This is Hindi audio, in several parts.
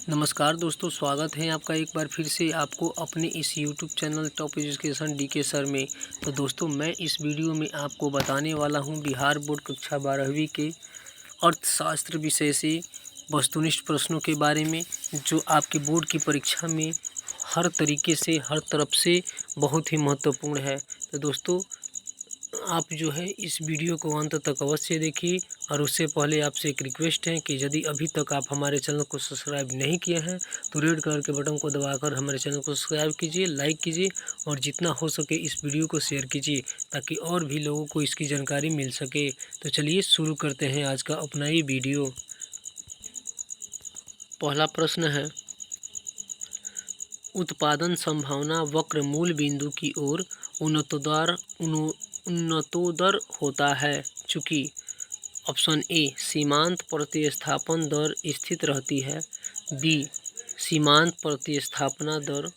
नमस्कार दोस्तों, स्वागत है आपका एक बार फिर से आपको अपने इस YouTube channel top education DK sir में। तो दोस्तों, मैं इस वीडियो में आपको बताने वाला हूं बिहार बोर्ड कक्षा 12वीं के अर्थशास्त्र विषय से वस्तुनिष्ठ प्रश्नों के बारे में, जो आपके बोर्ड की परीक्षा में हर तरीके से, हर तरफ से बहुत ही महत्वपूर्ण है। तो दोस्तों, आप जो है इस वीडियो को अंत तक अवश्य देखिए। और उससे पहले आपसे एक रिक्वेस्ट है कि यदि अभी तक आप हमारे चैनल को सब्सक्राइब नहीं किए हैं तो रेड कलर के बटन को दबाकर हमारे चैनल को सब्सक्राइब कीजिए, लाइक कीजिए और जितना हो सके इस वीडियो को शेयर कीजिए ताकि और भी लोगों को इसकी जानकारी मिल सके। तो चलिए शुरू करते हैं आज का अपना ये वीडियो। पहला प्रश्न है, उत्पादन संभावना वक्र मूल बिंदु की ओर उन्नतोदर होता है, चूँकि ऑप्शन ए सीमांत प्रतिस्थापन दर स्थिर रहती है, बी सीमांत प्रतिस्थापना दर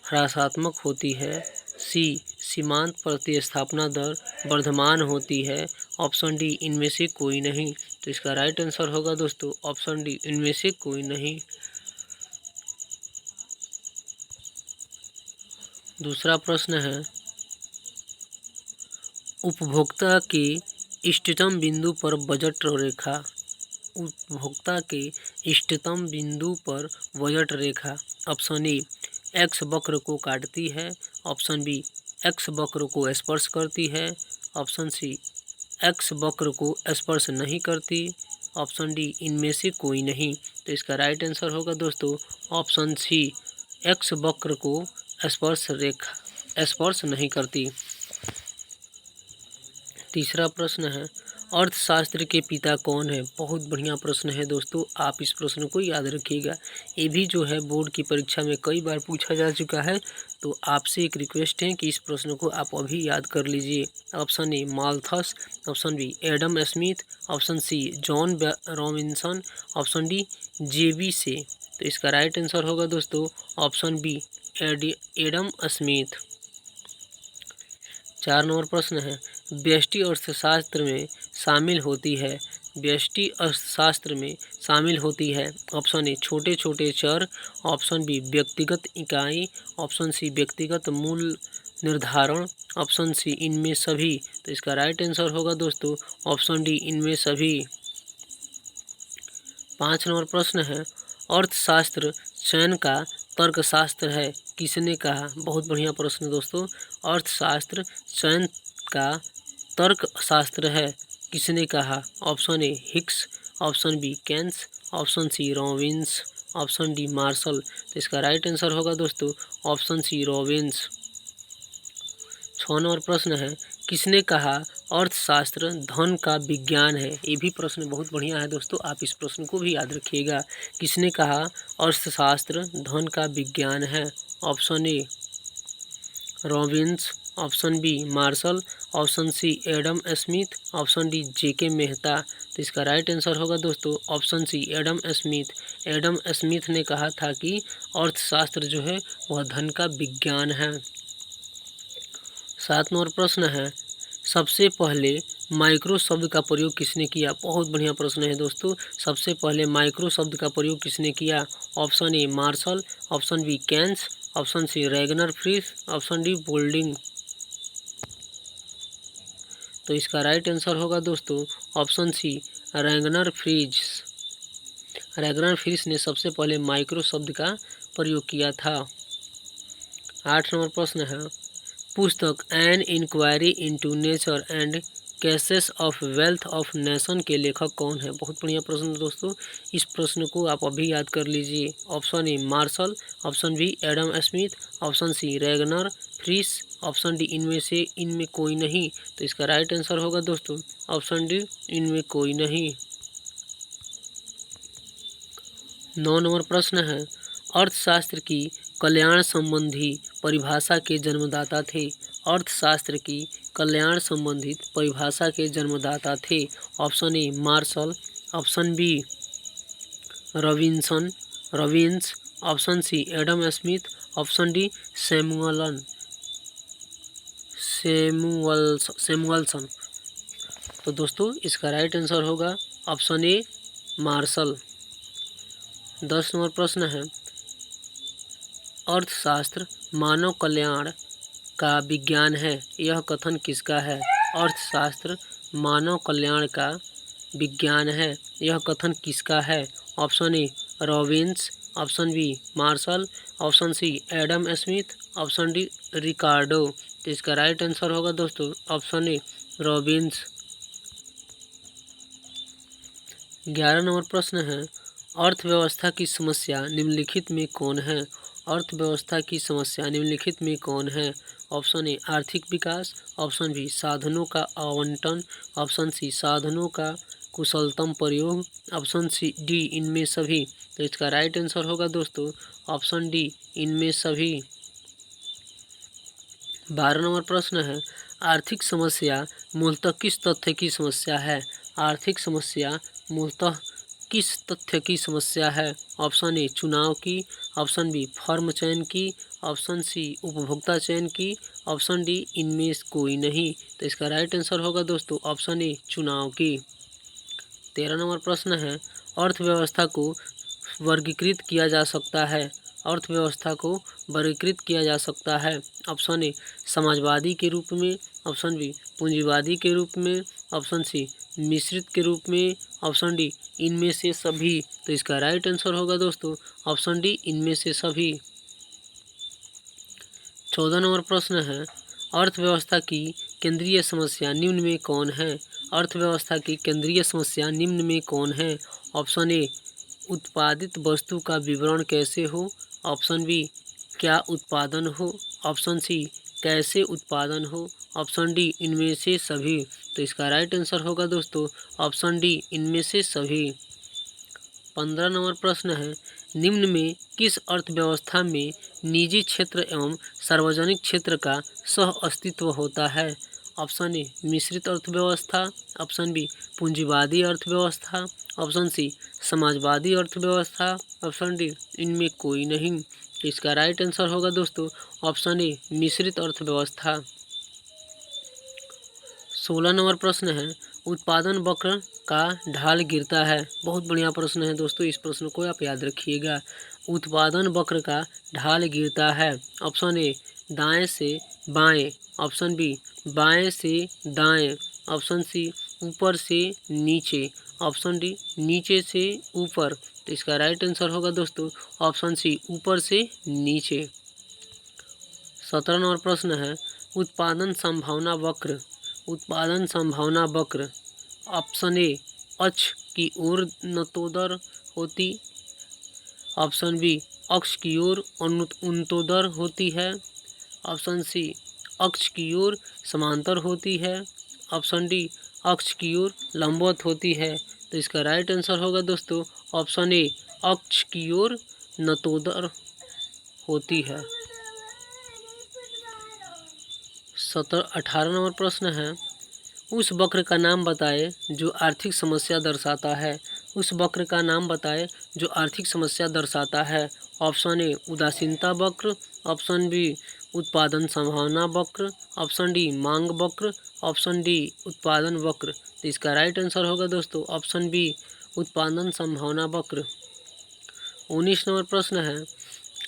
ह्रासात्मक होती है, सी सीमांत प्रतिस्थापना दर वर्धमान होती है, ऑप्शन डी इनमें से कोई नहीं। तो इसका राइट आंसर होगा दोस्तों ऑप्शन डी, इनमें से कोई नहीं। दूसरा प्रश्न है, उपभोक्ता के इष्टतम बिंदु पर बजट रेखा। उपभोक्ता के इष्टतम बिंदु पर budget Rekha option A x वक्र को काटती है, ऑप्शन बी एक्स वक्र को स्पर्श करती है, ऑप्शन सी एक्स वक्र को स्पर्श नहीं करती, ऑप्शन डी इनमें से कोई नहीं। तो इसका राइट आंसर होगा दोस्तों ऑप्शन सी, एक्स वक्र को स्पर्श नहीं करती। तीसरा प्रश्न है, अर्थशास्त्र के पिता कौन है। बहुत बढ़िया प्रश्न है दोस्तों, आप इस प्रश्न को याद रखिएगा। ये भी जो है बोर्ड की परीक्षा में कई बार पूछा जा चुका है, तो आपसे एक रिक्वेस्ट है कि इस प्रश्न को आप अभी याद कर लीजिए। Option A Malthus, option B Adam Smith, option C John Robinson, option D JB Say. तो इसका राइट आंसर होगा दोस्तों ऑप्शन बी एडम स्मिथ। 4 नंबर प्रश्न है, व्यष्टि अर्थशास्त्र में शामिल होती है। व्यष्टि अर्थशास्त्र में शामिल होती है ऑप्शन ए छोटे छोटे चर, ऑप्शन बी व्यक्तिगत इकाई, ऑप्शन सी व्यक्तिगत मूल्य निर्धारण, ऑप्शन सी इनमें सभी। तो इसका राइट आंसर होगा दोस्तों ऑप्शन डी, इनमें सभी। 5 नंबर प्रश्न है, अर्थशास्त्र चयन का तर्कशास्त्र है, किसने कहा। बहुत बढ़िया प्रश्न दोस्तों, अर्थशास्त्र चयन का तर्कशास्त्र है, किसने कहा। Option A Hicks, option B Keynes, option C Robbins, option D Marshall. तो इसका राइट आंसर होगा दोस्तों ऑप्शन सी रॉबिन्स। 6 नंबर प्रश्न है, किसने कहा अर्थशास्त्र धन का विज्ञान है। ये भी प्रश्न बहुत बढ़िया है दोस्तों, आप इस प्रश्न को भी याद रखिएगा। किसने कहा अर्थशास्त्र धन का विज्ञान है। Option A Robbins, option B Marshall, option C Adam Smith, option D JK Mehta. तो इसका राइट आंसर होगा दोस्तों option C Adam Smith. Adam Smith ने कहा था कि अर्थशास्त्र जो है वह धन का विज्ञान है। 7 नंबर प्रश्न है, सबसे पहले माइक्रो शब्द का प्रयोग किसने किया। बहुत बढ़िया प्रश्न है दोस्तों, सबसे पहले माइक्रो शब्द का प्रयोग किसने किया। Option A Marshall, option B Keynes, option C Ragnar Frisch, option D Boulding. तो इसका राइट आंसर होगा दोस्तों option C Ragnar Frisch. Ragnar Frisch ने सबसे पहले माइक्रो शब्द का प्रयोग किया था। 8 नंबर प्रश्न है, पुस्तक an inquiry into nature and causes of wealth of nation के लेखक कौन है। बहुत बढ़िया प्रश्न दोस्तों, इस प्रश्न को आप अभी याद कर लीजिए। Option A Marshall, option B Adam Smith, option C Ragnar Frisch, option D इनमें कोई नहीं। तो इसका राइट आंसर होगा दोस्तों ऑप्शन डी, इनमें कोई नहीं। 9 नंबर प्रश्न है, अर्थशास्त्र की कल्याण संबंधी परिभाषा के जन्मदाता थे। अर्थशास्त्र की कल्याण संबंधित परिभाषा के जन्मदाता थे। Option A Marshall, option B Robbins, option C Adam Smith, option D Samuelson. तो दोस्तों इसका राइट आंसर होगा ऑप्शन ए मार्शल। 10 नंबर प्रश्न है, अर्थशास्त्र मानव कल्याण का विज्ञान है, यह कथन किसका है? अर्थशास्त्र मानव कल्याण का विज्ञान है, यह कथन किसका है? Option A Robbins, option B Marshall, option C Adam Smith, option D Ricardo. तो इसका राइट आंसर होगा दोस्तों ऑप्शन ए रॉबिन्स। 11 नंबर प्रश्न है, अर्थव्यवस्था की समस्या निम्नलिखित में कौन है? अर्थव्यवस्था की समस्या निम्नलिखित में कौन है? ऑप्शन ए आर्थिक विकास, ऑप्शन बी साधनों का आवंटन, ऑप्शन सी साधनों का कुशलतम प्रयोग, ऑप्शन सी डी इनमें सभी। तो इसका राइट आंसर होगा दोस्तों ऑप्शन डी इनमें सभी। 12 नंबर प्रश्न है, आर्थिक समस्या मूलतः किस तथ्य की समस्या है? आर्थिक समस्या मूलतः किस तथ्य की समस्या है? ऑप्शन ए चुनाव की, ऑप्शन बी फर्म चयन की, ऑप्शन सी उपभोक्ता चयन की, ऑप्शन डी इनमें कोई नहीं। तो इसका राइट आंसर होगा दोस्तों ऑप्शन ए चुनाव की। 13 नंबर प्रश्न है, अर्थव्यवस्था को वर्गीकृत किया जा सकता है? अर्थव्यवस्था को वर्गीकृत किया जा सकता है। ऑप्शन ए समाजवादी के रूप में, ऑप्शन बी पूंजीवादी के रूप में, ऑप्शन सी मिश्रित के रूप में, ऑप्शन डी इनमें से सभी। तो इसका राइट आंसर होगा दोस्तों ऑप्शन डी इनमें से सभी। 14 नंबर प्रश्न है, अर्थव्यवस्था की केंद्रीय समस्या निम्न में कौन है? अर्थव्यवस्था की केंद्रीय समस्या निम्न में कौन है? ऑप्शन ए उत्पादित वस्तु का विवरण कैसे हो, ऑप्शन बी क्या उत्पादन हो, ऑप्शन सी कैसे उत्पादन हो, ऑप्शन डी इनमें से सभी। तो इसका राइट आंसर होगा दोस्तों ऑप्शन डी इनमें से सभी। 15 नंबर प्रश्न है, निम्न में किस अर्थव्यवस्था में निजी क्षेत्र एवं सार्वजनिक क्षेत्र का सह अस्तित्व होता है? ऑप्शन ए मिश्रित अर्थव्यवस्था, ऑप्शन बी पूंजीवादी अर्थव्यवस्था, ऑप्शन सी समाजवादी अर्थव्यवस्था, ऑप्शन डी इनमें कोई नहीं। तो इसका राइट आंसर होगा दोस्तों ऑप्शन ए मिश्रित अर्थव्यवस्था। 16 नंबर प्रश्न है, उत्पादन वक्र का ढाल गिरता है। बहुत बढ़िया प्रश्न है दोस्तों, इस प्रश्न को आप याद रखिएगा। उत्पादन वक्र का ढाल गिरता है। ऑप्शन ए दाएं से बाएं, ऑप्शन बी बाएं से दाएं, ऑप्शन सी ऊपर से नीचे, ऑप्शन डी नीचे से ऊपर। तो इसका राइट आंसर होगा दोस्तों ऑप्शन सी ऊपर से नीचे। 17 नंबर प्रश्न है, उत्पादन संभावना वक्र। उत्पादन संभावना वक्र ऑप्शन ए अक्ष की ओर नतोदर होती, ऑप्शन बी अक्ष की ओर उन्नतोदर होती है, ऑप्शन सी अक्ष की ओर समांतर होती है, ऑप्शन डी अक्ष की ओर लंबवत होती है। तो इसका राइट आंसर होगा दोस्तों ऑप्शन ए अक्ष की ओर नतोदर होती है। 18 नंबर प्रश्न है, उस वक्र का नाम बताए जो आर्थिक समस्या दर्शाता है। उस वक्र का नाम बताए जो आर्थिक समस्या दर्शाता है। ऑप्शन ए उदासीनता वक्र, ऑप्शन बी उत्पादन संभावना वक्र, ऑप्शन डी मांग वक्र, ऑप्शन डी उत्पादन वक्र। तो इसका राइट आंसर होगा दोस्तों ऑप्शन बी उत्पादन संभावना वक्र। 19 नंबर प्रश्न है,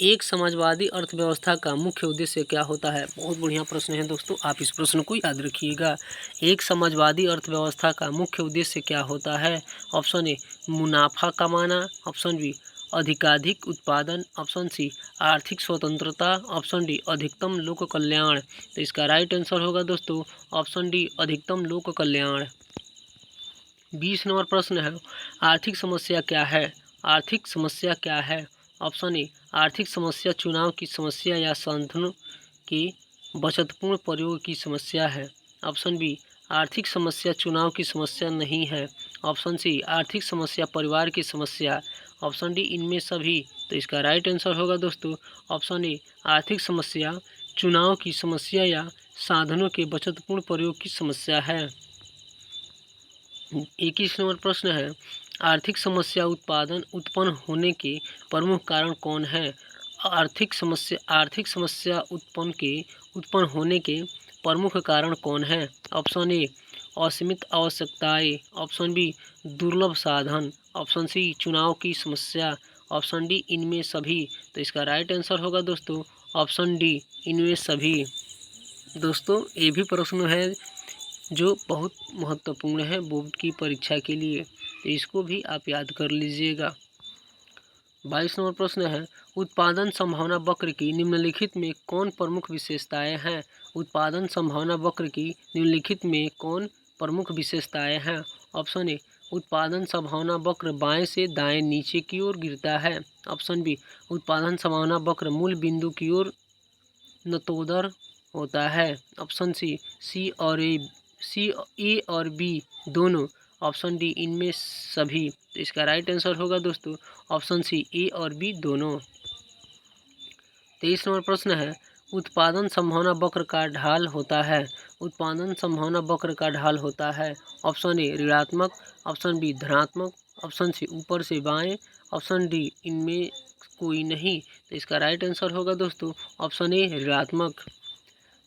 एक समाजवादी अर्थव्यवस्था का मुख्य उद्देश्य क्या होता है? बहुत बढ़िया प्रश्न है दोस्तों, आप इस प्रश्न को याद रखिएगा। एक समाजवादी अर्थव्यवस्था का मुख्य उद्देश्य क्या होता है? ऑप्शन ए मुनाफा कमाना, ऑप्शन बी अधिकाधिक उत्पादन, ऑप्शन सी आर्थिक स्वतंत्रता, ऑप्शन डी अधिकतम लोक कल्याण। तो इसका राइट आंसर होगा दोस्तों ऑप्शन डी अधिकतम लोक कल्याण। 20 नंबर प्रश्न है, आर्थिक समस्या क्या है? आर्थिक समस्या क्या है? ऑप्शन ए आर्थिक समस्या चुनाव की समस्या या साधनों के बचतपूर्ण प्रयोग की समस्या है, ऑप्शन बी आर्थिक समस्या चुनाव की समस्या नहीं है, ऑप्शन सी आर्थिक समस्या परिवार की समस्या, ऑप्शन डी इनमें सभी। तो इसका राइट आंसर होगा दोस्तों ऑप्शन ए आर्थिक समस्या चुनाव की समस्या या साधनों के बचतपूर्ण प्रयोग की समस्या है। 21 नंबर प्रश्न है, आर्थिक समस्या उत्पन्न होने के प्रमुख कारण कौन है? आर्थिक समस्या उत्पन्न होने के प्रमुख कारण कौन है? ऑप्शन ए असीमित आवश्यकताएं, ऑप्शन बी दुर्लभ साधन, ऑप्शन सी चुनाव की समस्या, ऑप्शन डी इनमें सभी। तो इसका राइट आंसर होगा दोस्तों ऑप्शन डी इनमें सभी। दोस्तों ये भी प्रश्न है जो बहुत महत्वपूर्ण है बोर्ड की परीक्षा के लिए, तो इसको भी आप याद कर लीजिएगा। 22 नंबर प्रश्न है उत्पादन संभावना वक्र की निम्नलिखित में कौन प्रमुख विशेषताएं हैं। उत्पादन संभावना वक्र की निम्नलिखित में कौन प्रमुख विशेषताएं हैं। ऑप्शन ए उत्पादन संभावना वक्र बाएं से दाएं नीचे की ओर गिरता है। ऑप्शन बी उत्पादन संभावना वक्र मूल बिंदु की ओर नतोदर होता है। ऑप्शन सी ए और बी दोनों। ऑप्शन डी इनमें सभी। तो इसका राइट आंसर होगा दोस्तों ऑप्शन सी ए और बी दोनों। 23 नंबर प्रश्न है उत्पादन संभावना वक्र का ढाल होता है। उत्पादन संभावना वक्र का ढाल होता है। ऑप्शन ए ऋणात्मक, ऑप्शन बी धनात्मक, ऑप्शन सी ऊपर से बाएं, ऑप्शन डी इनमें कोई नहीं। तो इसका राइट आंसर होगा दोस्तों ऑप्शन ए ऋणात्मक।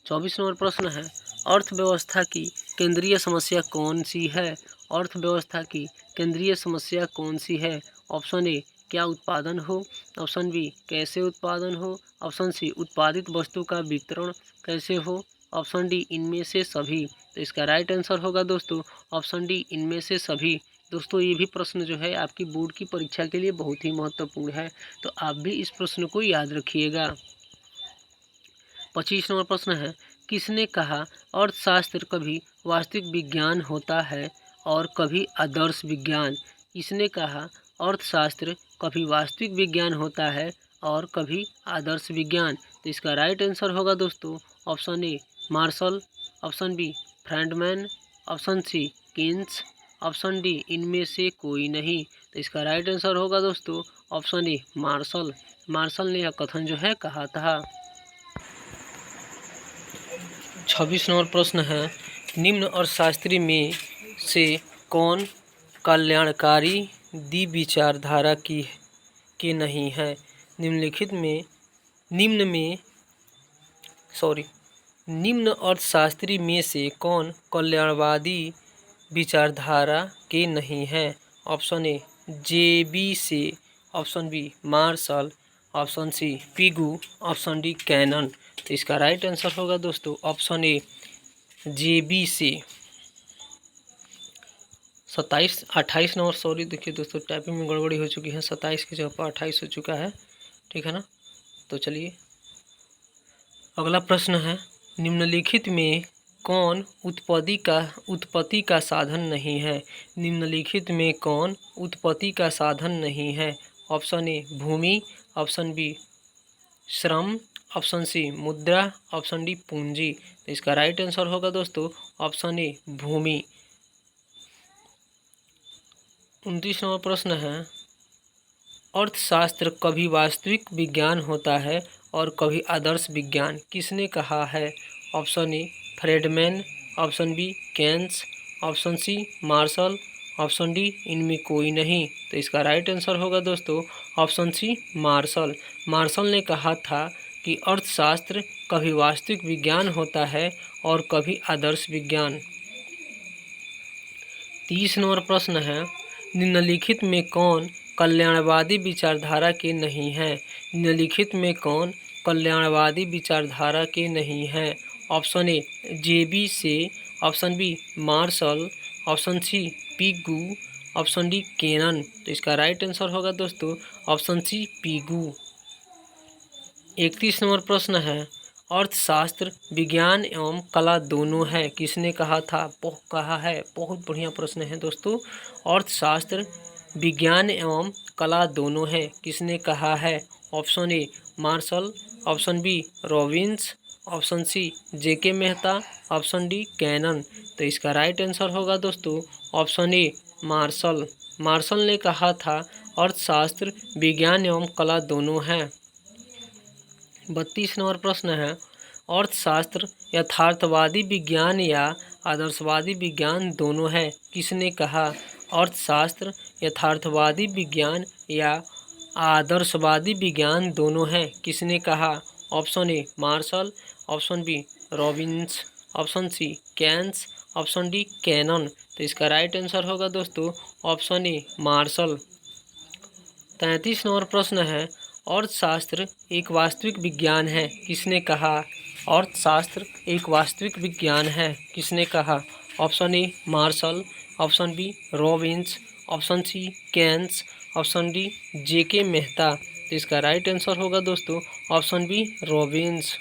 24 नंबर प्रश्न है अर्थव्यवस्था की केंद्रीय समस्या कौन सी है। अर्थव्यवस्था की केंद्रीय समस्या कौन सी है। ऑप्शन ए क्या उत्पादन हो, ऑप्शन बी कैसे उत्पादन हो, ऑप्शन सी उत्पादित वस्तु का वितरण कैसे हो, ऑप्शन डी इनमें से सभी। तो इसका राइट आंसर होगा दोस्तों ऑप्शन डी इनमें से सभी। दोस्तों ये भी प्रश्न जो है आपकी बोर्ड की परीक्षा के लिए बहुत ही महत्वपूर्ण है, तो आप भी इस प्रश्न को याद रखिएगा। 25 नंबर प्रश्न है किसने कहा अर्थशास्त्र कभी वास्तविक विज्ञान होता है और कभी आदर्श विज्ञान। किसने कहा अर्थशास्त्र कभी वास्तविक विज्ञान होता है और कभी आदर्श विज्ञान। तो इसका राइट आंसर होगा दोस्तों option A Marshall, option B Friedman, option C Keynes, option D इनमें से कोई नहीं। तो इसका राइट आंसर होगा दोस्तों ऑप्शन ए मार्शल। मार्शल ने यह कथन जो है कहा था। 26 नंबर प्रश्न है निम्न अर्थशास्त्री में से कौन कल्याणकारी विचारधारा की के नहीं है। निम्न अर्थशास्त्री में से कौन कल्याणवादी विचारधारा के नहीं है। Option A JB Say, option B Marshall, option C Pigou, option D Cannan. तो इसका राइट आंसर होगा दोस्तों ऑप्शन ए जेबी से। 28 नंबर देखिए दोस्तों टाइपिंग में गड़बड़ी हो चुकी है, 27 की जगह पर 28 हो चुका है, ठीक है ना। तो चलिए अगला प्रश्न है निम्नलिखित में कौन उत्पत्ति का साधन नहीं है। निम्नलिखित में कौन उत्पत्ति का साधन नहीं है। ऑप्शन ए भूमि, ऑप्शन बी श्रम, ऑप्शन सी मुद्रा, ऑप्शन डी पूंजी। तो इसका राइट आंसर होगा दोस्तों ऑप्शन ए भूमि। 29 नंबर प्रश्न है अर्थशास्त्र कभी वास्तविक विज्ञान होता है और कभी आदर्श विज्ञान। किसने कहा है। Option A Friedman, option B Keynes, option C Marshall, option D इनमें कोई नहीं। तो इसका राइट आंसर होगा दोस्तों ऑप्शन सी मार्शल। मार्शल ने कहा था कि अर्थशास्त्र कभी वास्तविक विज्ञान होता है और कभी आदर्श विज्ञान। 30 नंबर प्रश्न है निम्नलिखित में कौन कल्याणवादी विचारधारा के नहीं है। निम्नलिखित में कौन कल्याणवादी विचारधारा के नहीं है। Option A JB Say, option B Marshall, option C Pigou, option D Cannan. तो इसका राइट आंसर होगा दोस्तों ऑप्शन सी पिगू। 31 नंबर प्रश्न है अर्थशास्त्र विज्ञान एवं कला दोनों है। किसने कहा था। बहुत बढ़िया प्रश्न है दोस्तों। अर्थशास्त्र विज्ञान एवं कला दोनों है, किसने कहा है। Option A Marshall, option B Robbins, option C JK Mehta, option D Cannan. तो इसका राइट आंसर होगा दोस्तों ऑप्शन ए मार्शल। मार्शल ने कहा था अर्थशास्त्र विज्ञान एवं कला दोनों है। 32 नंबर प्रश्न है अर्थशास्त्र यथार्थवादी विज्ञान या आदर्शवादी विज्ञान दोनों है। किसने कहा। अर्थशास्त्र यथार्थवादी विज्ञान या आदर्शवादी विज्ञान दोनों है, किसने कहा। Option A Marshall, option B Robbins, option C Keynes, option D Cannan. तो इसका राइट आंसर होगा दोस्तों ऑप्शन ए मार्शल। 33 नंबर प्रश्न है, अर्थशास्त्र एक वास्तविक विज्ञान है, किसने कहा? अर्थशास्त्र एक वास्तविक विज्ञान है, किसने कहा? Option A Marshall, option B Robbins, option C Keynes, option D JK Mehta. तो इसका राइट आंसर होगा दोस्तों ऑप्शन बी रॉबिन्स।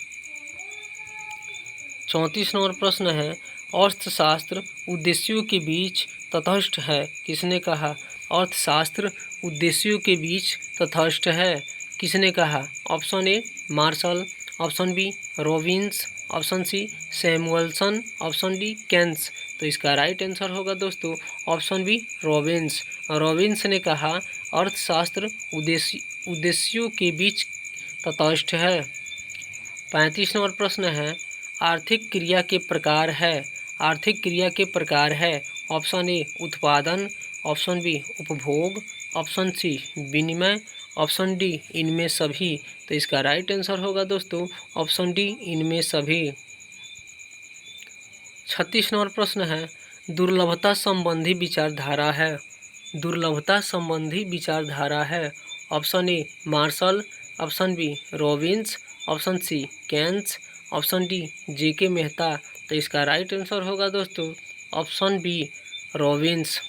34 नंबर प्रश्न है, अर्थशास्त्र उद्देश्यों के बीच तटस्थ है, किसने कहा? अर्थशास्त्र उद्देश्यों के बीच तटस्थ है, किसने कहा? Option A Marshall, option B Robbins, option C Samuelson, option D Keynes. तो इसका राइट आंसर होगा दोस्तों ऑप्शन बी रॉबिन्स। रॉबिन्स ने कहा अर्थशास्त्र उद्देश्यों के बीच तटस्थ है। 35 नंबर प्रश्न है, आर्थिक क्रिया के प्रकार है, आर्थिक क्रिया के प्रकार है। ऑप्शन ए उत्पादन, ऑप्शन बी उपभोग, ऑप्शन सी विनिमय, ऑप्शन डी इनमें सभी। तो इसका राइट आंसर होगा दोस्तों ऑप्शन डी इनमें सभी। 36 नंबर प्रश्न है, दुर्लभता संबंधी विचारधारा है, दुर्लभता संबंधी विचारधारा है। Option A Marshall, option B Robbins, option C Keynes, option D JK Mehta. तो इसका राइट आंसर होगा दोस्तों ऑप्शन बी रॉबिन्स।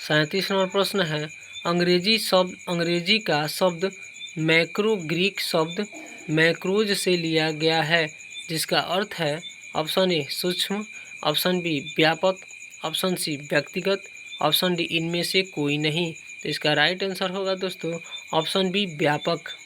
37 नंबर प्रश्न है, अंग्रेजी का शब्द मैक्रो ग्रीक शब्द मैक्रोज से लिया गया है, जिसका अर्थ है ऑप्शन ए सूक्ष्म, ऑप्शन बी व्यापक, ऑप्शन सी व्यक्तिगत, ऑप्शन डी इनमें से कोई नहीं। तो इसका राइट आंसर होगा दोस्तों ऑप्शन बी व्यापक।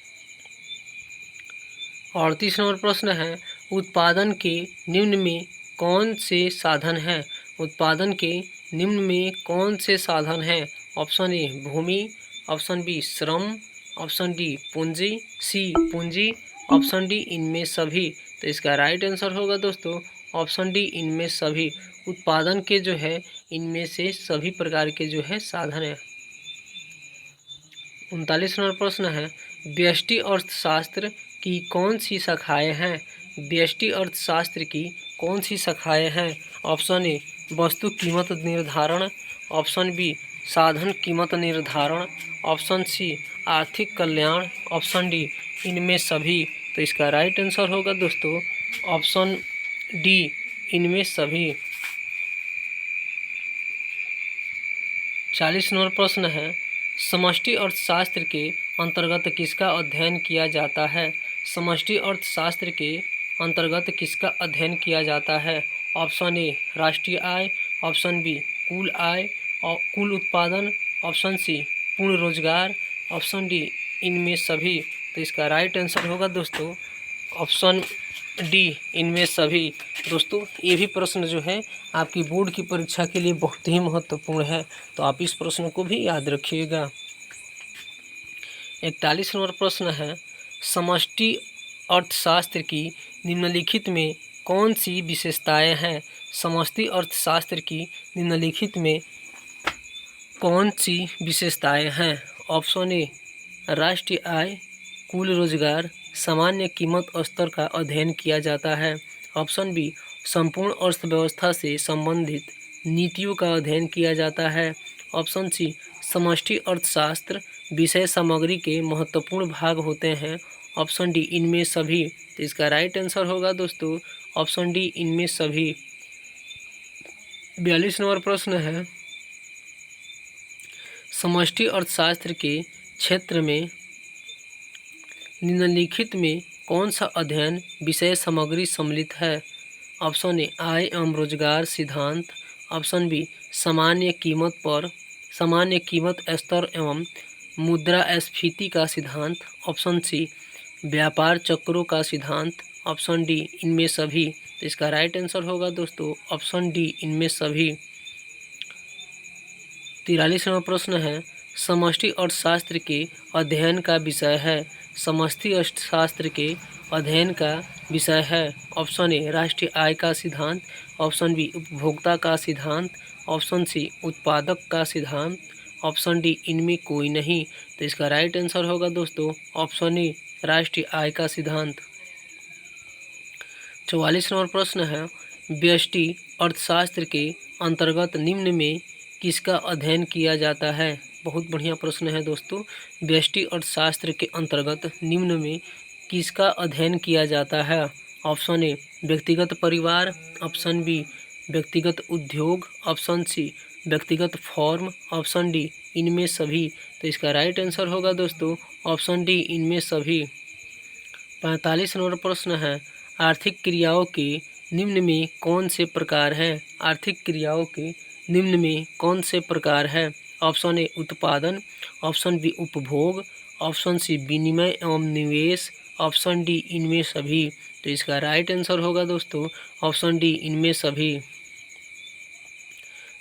38 नंबर प्रश्न है, उत्पादन के निम्न में कौन से साधन हैं? उत्पादन के निम्न में कौन से साधन हैं? ऑप्शन ए भूमि, ऑप्शन बी श्रम, ऑप्शन डी पूंजी, सी पूंजी, ऑप्शन डी इनमें सभी। तो इसका राइट आंसर होगा दोस्तों ऑप्शन डी इनमें सभी। उत्पादन के जो है इनमें से सभी प्रकार के जो है साधन है। 39 नंबर प्रश्न है, व्यष्टि अर्थशास्त्र की कौन सी शाखाएं हैं? व्यष्टि अर्थशास्त्र की कौन सी शाखाएं हैं? ऑप्शन ए वस्तु कीमत निर्धारण, ऑप्शन बी साधन कीमत निर्धारण, ऑप्शन सी आर्थिक कल्याण, ऑप्शन डी इनमें सभी। तो इसका राइट आंसर होगा दोस्तों ऑप्शन डी इनमें सभी। 40 नंबर प्रश्न है, समष्टि अर्थशास्त्र के अंतर्गत किसका अध्ययन किया जाता है? समष्टि अर्थशास्त्र के अंतर्गत किसका अध्ययन किया जाता है? ऑप्शन ए राष्ट्रीय आय, ऑप्शन बी कुल आय और कुल उत्पादन, ऑप्शन सी पूर्ण रोजगार, ऑप्शन डी इनमें सभी। तो इसका राइट आंसर होगा दोस्तों ऑप्शन डी इनमें सभी। दोस्तों ये भी प्रश्न जो है आपकी बोर्ड की परीक्षा के लिए बहुत ही महत्वपूर्ण है, तो आप इस प्रश्न को भी याद रखिएगा। 41 नंबर प्रश्न है, समष्टि अर्थशास्त्र की निम्नलिखित में कौन सी विशेषताएं हैं? समष्टि अर्थशास्त्र की निम्नलिखित में कौन सी विशेषताएं हैं? ऑप्शन ए राष्ट्रीय आय, कुल रोजगार, सामान्य कीमत स्तर का अध्ययन किया जाता है, ऑप्शन बी संपूर्ण अर्थव्यवस्था से संबंधित नीतियों का अध्ययन किया जाता है, ऑप्शन सी समष्टि अर्थशास्त्र विषय सामग्री के महत्वपूर्ण भाग होते हैं, ऑप्शन डी इनमें सभी। तो इसका राइट आंसर होगा दोस्तों ऑप्शन डी इनमें सभी। 42 नंबर प्रश्न है, समष्टि अर्थशास्त्र के क्षेत्र में निम्नलिखित में कौन सा अध्ययन विषय सामग्री सम्मिलित है? ऑप्शन ए आय एवं रोजगार सिद्धांत, ऑप्शन बी सामान्य कीमत स्तर एवं मुद्रास्फीति का सिद्धांत, ऑप्शन सी व्यापार चक्रों का सिद्धांत, ऑप्शन डी इनमें सभी। तो इसका राइट आंसर होगा दोस्तों ऑप्शन डी इनमें सभी। 43वां प्रश्न है, समष्टि अर्थशास्त्र के अध्ययन का विषय है। समष्टि अर्थशास्त्र के अध्ययन का विषय है ऑप्शन ए राष्ट्रीय आय का सिद्धांत, ऑप्शन बी उपभोक्ता का सिद्धांत, ऑप्शन सी उत्पादक का सिद्धांत, ऑप्शन डी इनमें कोई नहीं। तो इसका राइट आंसर होगा दोस्तों ऑप्शन ए राष्ट्रीय आय का सिद्धांत। 44 नंबर प्रश्न है, व्यष्टि अर्थशास्त्र के अंतर्गत निम्न में किसका अध्ययन किया जाता है? बहुत बढ़िया प्रश्न है दोस्तों। व्यष्टि अर्थशास्त्र के अंतर्गत निम्न में किसका अध्ययन किया जाता है? ऑप्शन ए व्यक्तिगत परिवार, ऑप्शन बी व्यक्तिगत उद्योग, ऑप्शन सी व्यक्तिगत फॉर्म, ऑप्शन डी इनमें सभी। तो इसका राइट आंसर होगा दोस्तों ऑप्शन डी इनमें सभी। 45 नंबर प्रश्न है, आर्थिक क्रियाओं के निम्न में कौन से प्रकार हैं? आर्थिक क्रियाओं के निम्न में कौन से प्रकार है? ऑप्शन ए उत्पादन, ऑप्शन बी उपभोग, ऑप्शन सी विनिमय एवं निवेश, ऑप्शन डी इनमें सभी। तो इसका राइट आंसर होगा दोस्तों ऑप्शन डी इनमें सभी।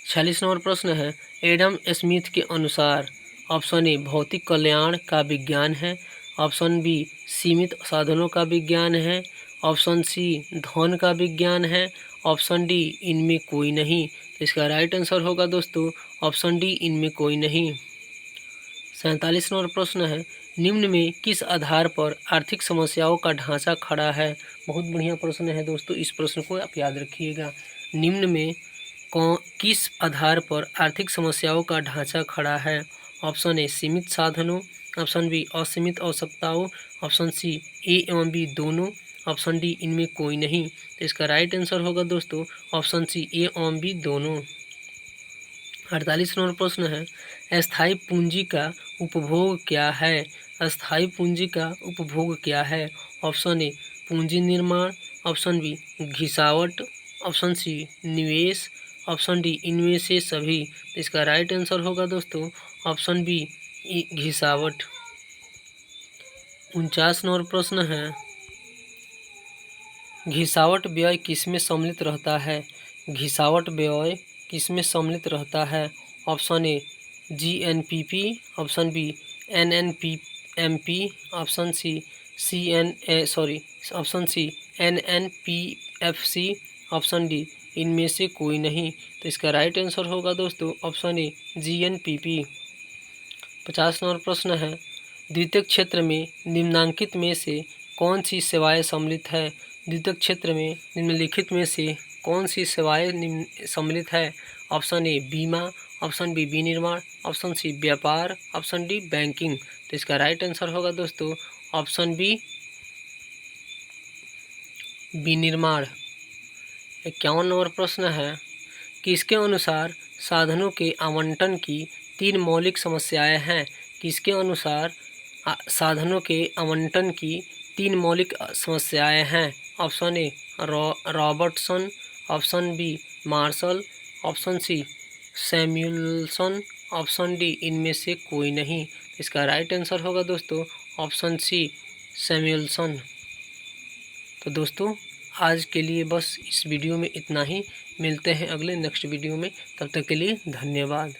46 नंबर प्रश्न है, एडम स्मिथ के अनुसार ऑप्शन ए भौतिक कल्याण का विज्ञान है, ऑप्शन बी सीमित साधनों का विज्ञान है, ऑप्शन सी धन का विज्ञान है, ऑप्शन डी इनमें कोई नहीं। तो इसका राइट आंसर होगा दोस्तों ऑप्शन डी इनमें कोई नहीं। 47 नंबर प्रश्न है, निम्न में किस आधार पर आर्थिक समस्याओं का ढांचा खड़ा है? बहुत बढ़िया प्रश्न है दोस्तों, इस प्रश्न को आप याद रखिएगा। निम्न में किस आधार पर आर्थिक समस्याओं का ढांचा खड़ा है? ऑप्शन ए सीमित साधनों, ऑप्शन बी असीमित आवश्यकताओं, ऑप्शन सी ए एवं बी दोनों, ऑप्शन डी इनमें कोई नहीं। तो इसका राइट आंसर होगा दोस्तों ऑप्शन सी ए एवं बी दोनों। 48 नंबर प्रश्न है, अस्थायी पूंजी का उपभोग क्या है? अस्थायी पूंजी का उपभोग क्या है? ऑप्शन ए पूंजी निर्माण, ऑप्शन बी घिसावट, ऑप्शन सी निवेश, ऑप्शन डी इनमें से सभी। तो इसका राइट आंसर होगा दोस्तों ऑप्शन बी घिसावट। 49 नंबर प्रश्न है, घिसावट व्यय किसमें सम्मिलित रहता है? घिसावट व्यय किसमें सम्मिलित रहता है? Option A GNPP, option B NNPMP, option C NNPFC, option D इनमें से कोई नहीं। तो इसका राइट आंसर होगा दोस्तों ऑप्शन ए जीएनपीपी। 50 नंबर प्रश्न है, द्वितीयक क्षेत्र में निम्नलिखित में से कौन सी सेवाएं सम्मिलित है? द्वितीयक क्षेत्र में निम्नलिखित में से कौन सी सेवाएं सम्मिलित है? ऑप्शन ए बीमा, ऑप्शन बी विनिर्माण, ऑप्शन सी व्यापार, ऑप्शन डी बैंकिंग। तो इसका राइट आंसर होगा दोस्तों ऑप्शन बी विनिर्माण। 51 नंबर प्रश्न है, किसके अनुसार साधनों के आवंटन की 3 मौलिक समस्याएं हैं? किसके अनुसार साधनों के आवंटन की 3 मौलिक समस्याएं हैं? Option A Robertson, option B Marshall, option C Samuelson, option D इनमें से कोई नहीं। इसका राइट आंसर होगा दोस्तों ऑप्शन सी सैमुअल्सन। तो दोस्तों आज के लिए बस इस वीडियो में इतना ही। मिलते हैं अगले नेक्स्ट वीडियो में, तब तक के लिए धन्यवाद।